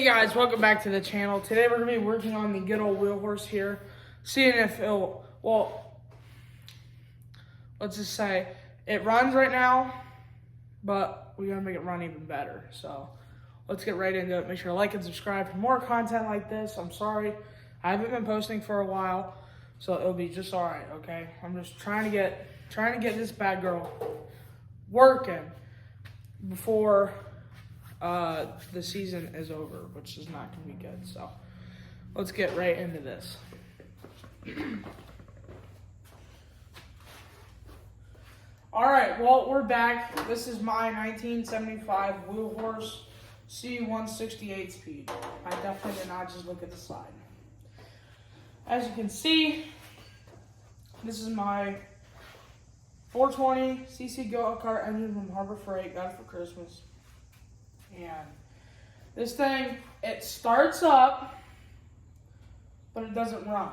Hey guys, welcome back to the channel. Today we're going to be working on the good old wheel horse here. Seeing if it'll, well, let's just say it runs right now, but we're going to make it run even better. So let's get right into it. Make sure to like and subscribe for more content like this. I'm sorry, I haven't been posting for a while, so it'll be just all right, okay? I'm just trying to get this bad girl working before the season is over, which is not going to be good. So let's get right into this. All right, well, we're back. This is my 1975 wheel horse C168 speed. I definitely did not just look at the side. As you can see, this is my 420cc go-kart engine from Harbor Freight. Got it for Christmas. And this thing, it starts up, but it doesn't run.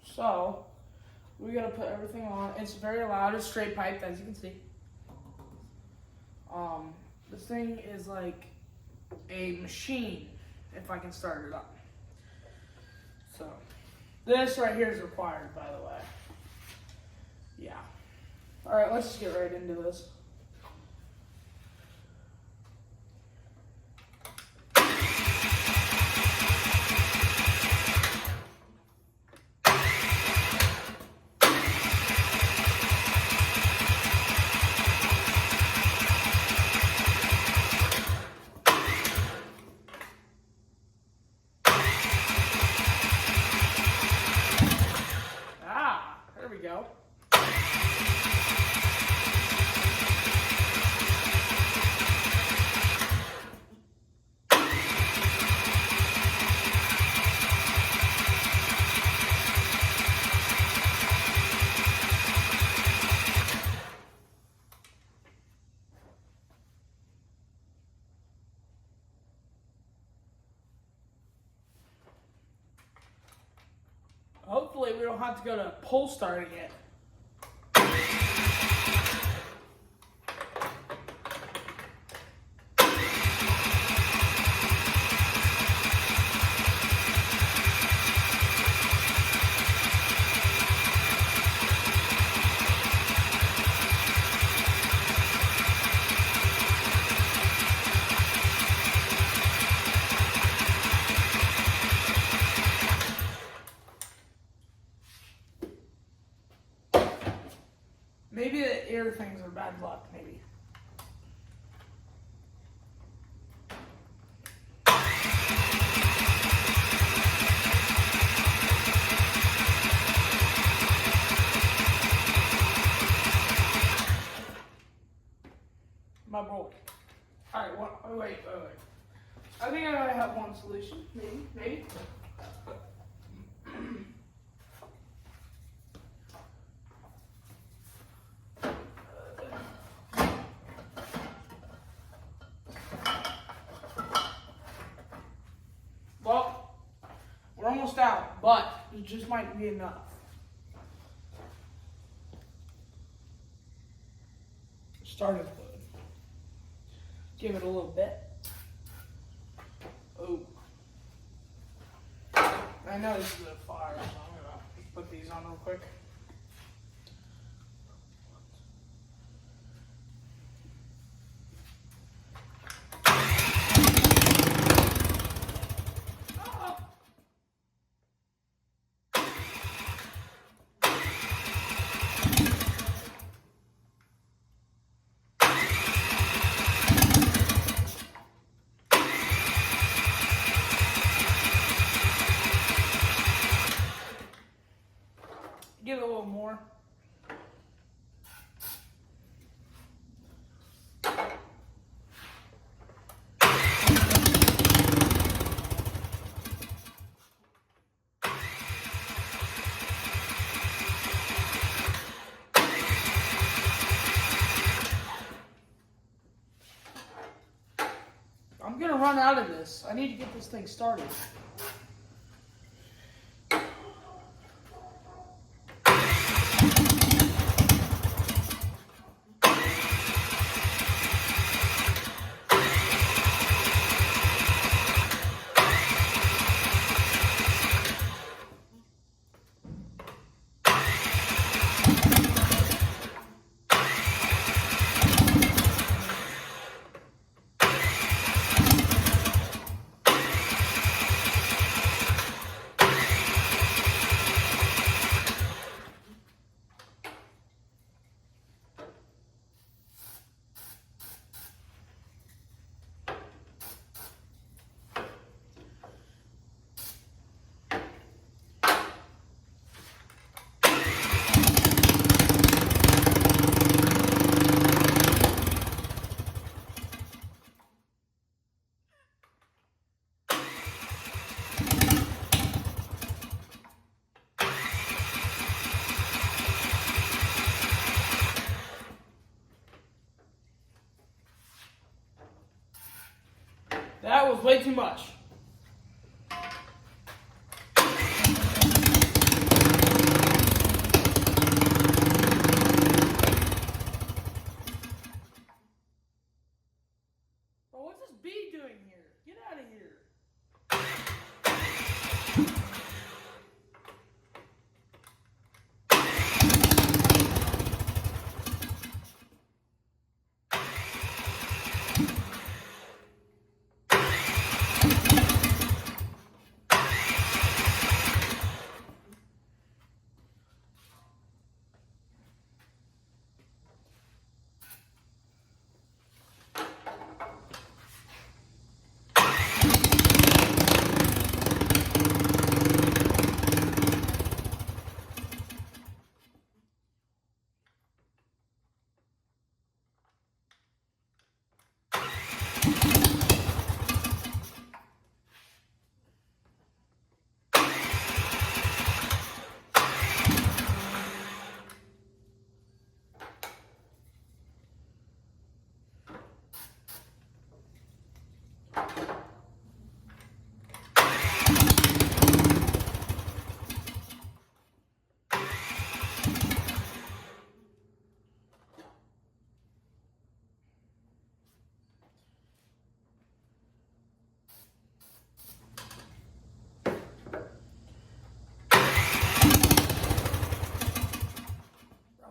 So we gotta put everything on. It's very loud. It's straight piped, as you can see. This thing is like a machine if I can start it up. So this right here is required, by the way. Yeah. All right, let's just get right into this. There we go. Hopefully we don't have to go to pull starting it. Maybe the ear things are bad luck, maybe. My boy. Alright, wait. I think I might have one solution. Maybe. Well, we're almost out, but it just might be enough. Starting fluid. Give it a little bit. Oh. I know this is a fire, so I'm gonna put these on real quick. Give it a little more. I'm gonna run out of this. I need to get this thing started. That was way too much. Bro, what's this bee doing here? Get out of here.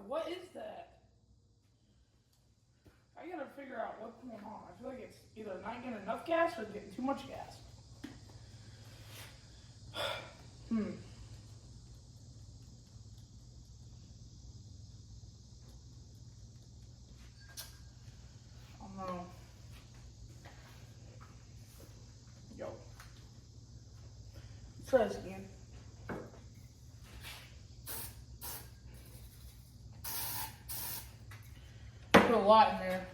What is that? I gotta figure out what's going on. I feel like it's either not getting enough gas or getting too much gas. Oh no. Yo. Let's try this again. Put a lot in there.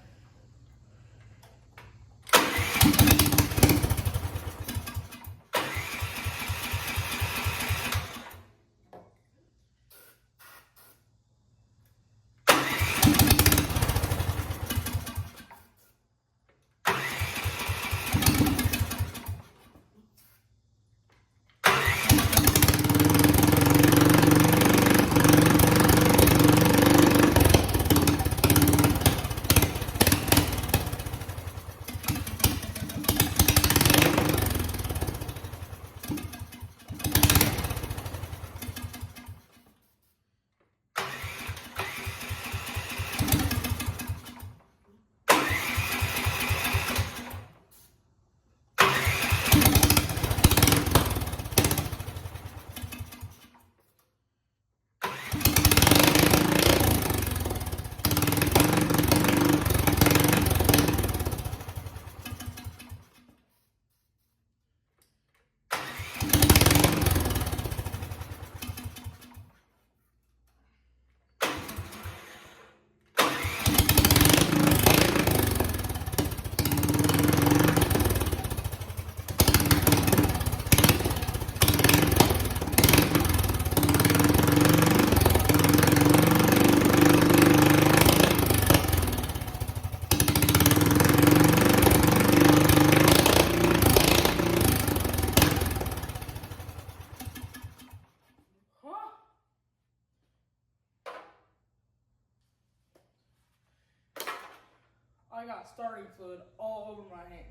I got starting fluid all over my hand.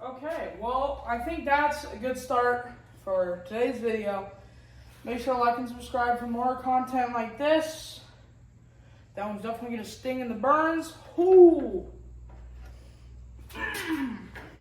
Okay, well, I think that's a good start for today's video. Make sure to like and subscribe for more content like this. That one's definitely going to sting in the burns. Ooh.